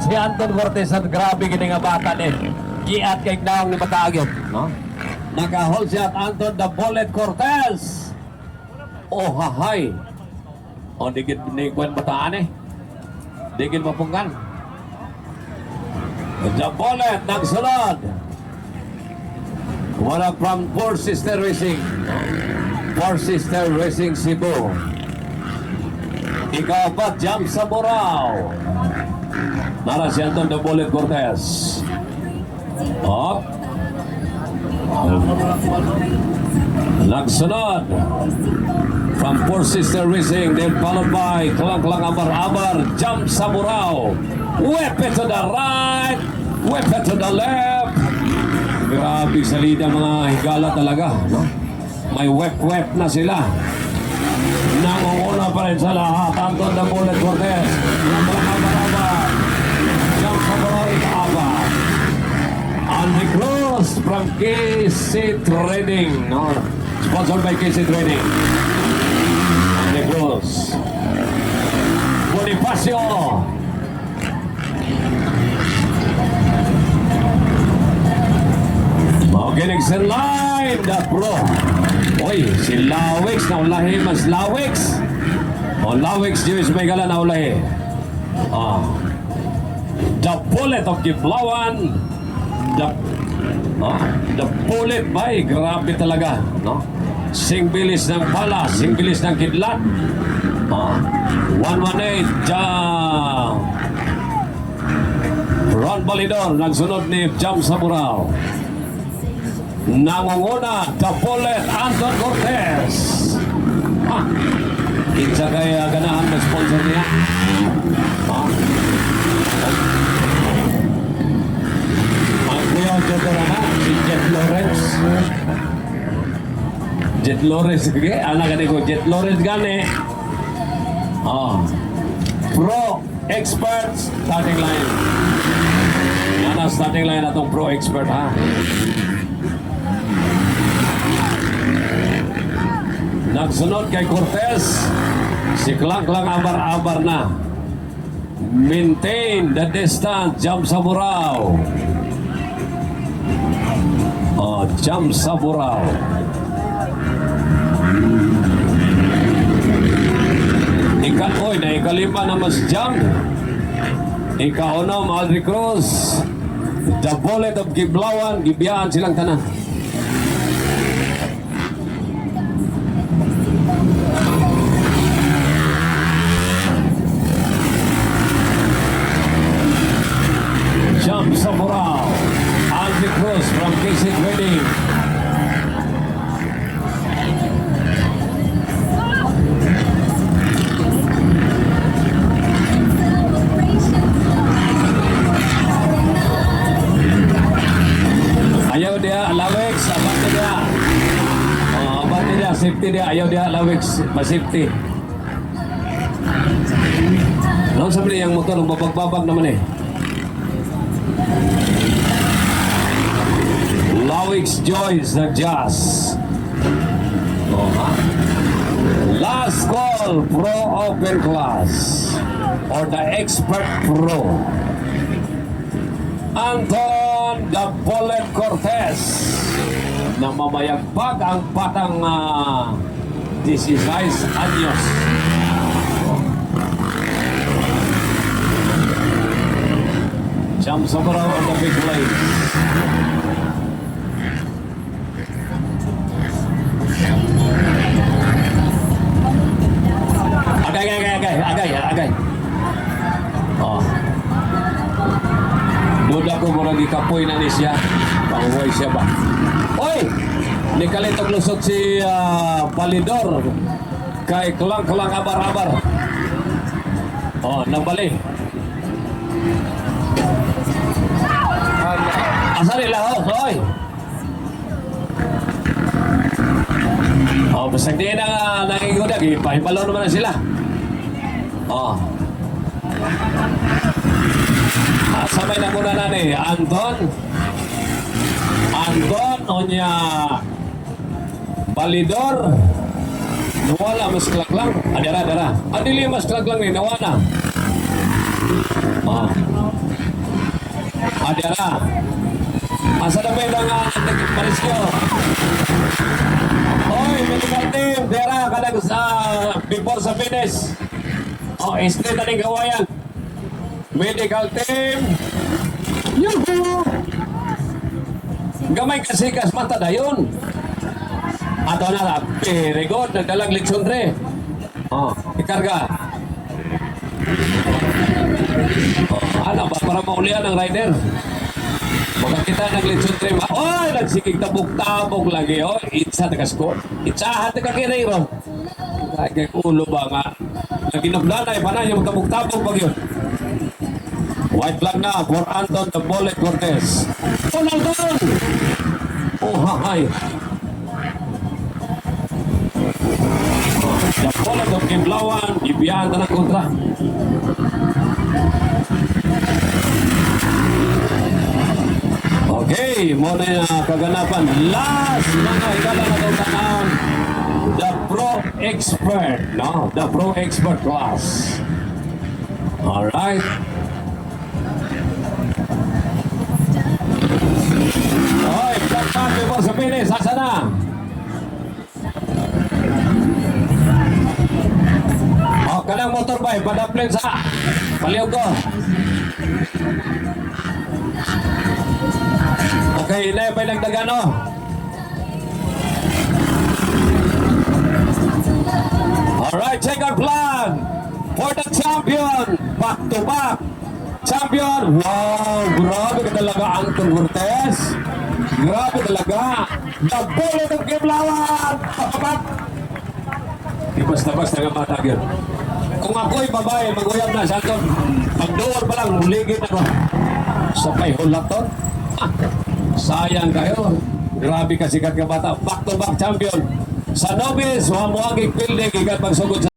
si Anton Cortez at grabe kini nga bata ni giat kay naong ni Batagyo, no? Naka-hold siya at Anton the Bullet Cortez. Oh, hahay. O, digit ni Gwen bataan eh. Digit mapunggan. The Bullet nagsunod. Wala from Four Sister Racing. Four Sister Racing Cebu. Ikaw pa, jump sa Burao. Nara si Anton the Bullet Cortez. Up. Nagsunod from Four Sister Racing, then followed by Klang Klang Abar Abar, jump sa Burao. Whip it to the right, whip it to the left. Grabe salida mga higala talaga, no? May whip na sila. Nangunguna pa rin sa lahat. Anton the Bullet Cortez. Klang Klang Abar Abar, jump sa Burao Abar. Andy Cruz from KC Trading, no? Sponsored by KC Trading. Andy Cruz. Bonifacio. Maginig sa line, the pro. Uy, si Lawix na ulahi, mas Lawix. O Lawix, Jewish Megala na ulahi. The Bullet of Kiblawan. The Bullet by grabe talaga, no? Sing bilis ng pala, sing bilis ng kidlat. 118 Ron Balidor nagsunod ni Jam Saburao. Nangunguna The Bullet Anton Cortez. Kinsa kaya ganahan na sponsor niya. Si Jet Lawrence. Jet Lawrence, okay? Anak ko, Jet Lawrence gani. Pro expert starting line. Yan ang starting line atong pro expert, ha? Nagsunod kay Cortez. Si Klang Klang Abar-Abar na. Maintain the distance. Jump sa Burao. Jump sa Burao. Na ikalima na mas jump. Ikaunam Aldri Cruz. The Bullet of Giblawan. Gibiyaan silang tanan. Jump sa Burao. Aldri Cruz from KC Trading. Ayaw dia Lawix, abante dia. Abante dia, safety dia. Ayaw dia Lawix, ma-safety. Ano sabi yang motor, babag-babag naman eh. Lawix Joyce the Jazz. Last call, Pro Open Class or the Expert Pro. Anton the Bullet Cortez na mamayagpag ang patang 16 anyos. Jump Saburao on the big place. Agay. Duda ko muna gikapoy na ni siya. Panguhay siya ba? Oy! Nikalitog lusot si Balidor kay Klang Klang Abar-Abar. Nabali. Asa nila ho? Oy! Basta hindi na nanginguda. Pahibalaw naman na sila. Sabay na muna na ni Anton onya Balidor nawala mas klaklang adara adili mas klaklang ni nawala Diara. Asa na ba yung Marisco? Oy, medical team, Diara, kadang sa before sa finish. Oh, straight na rin kawayan. Medical team. Yuhu! Gamay kasikas mata na yun. Ato na lang. Very good. Nagdalang lechon re. Oh, ikarga. Oh, ano ba? Para maulihan ang rider. Baka kita naglechon re. Oy, nagsikig tabok-tabok lagi. Oh, itsa na kasko. Itsahan na kakirero. Lagi ulo ba nga. Naginagdanay pa na yung tabok-tabok pag yun. White flag na for Anton the Bullet Cortez. Ronaldon! Oh, hahay. The Bullet of Kiblawan, ibiyahan na ng kontra. Okay, muna yung kaganapan. Last mga higala na daw tanang the Pro Expert, no? The Pro Expert class. Alright. Hoy, black card before sa finish. Asa na? O, kanang motorbike. Padaplin sa paliyog ko. Okay, na pa nagdagano. Alright, check our plan for the champion. Back to back. Champion! Wow! Grabe ka talaga, Anton Cortez! Grabe talaga! The Bullet of Kiblawan! Papapak! Di basta-basta nga matag yun. Kung ako'y babae, mag-uyab na sa Anton. Pag-door pa lang, muligid ako. Sa payhulat to. Sayang kayo. Grabe ka sikat ka bata. Back-to-back champion. Sa novice, huwag-huwag ik-building, ikat pagsugod sa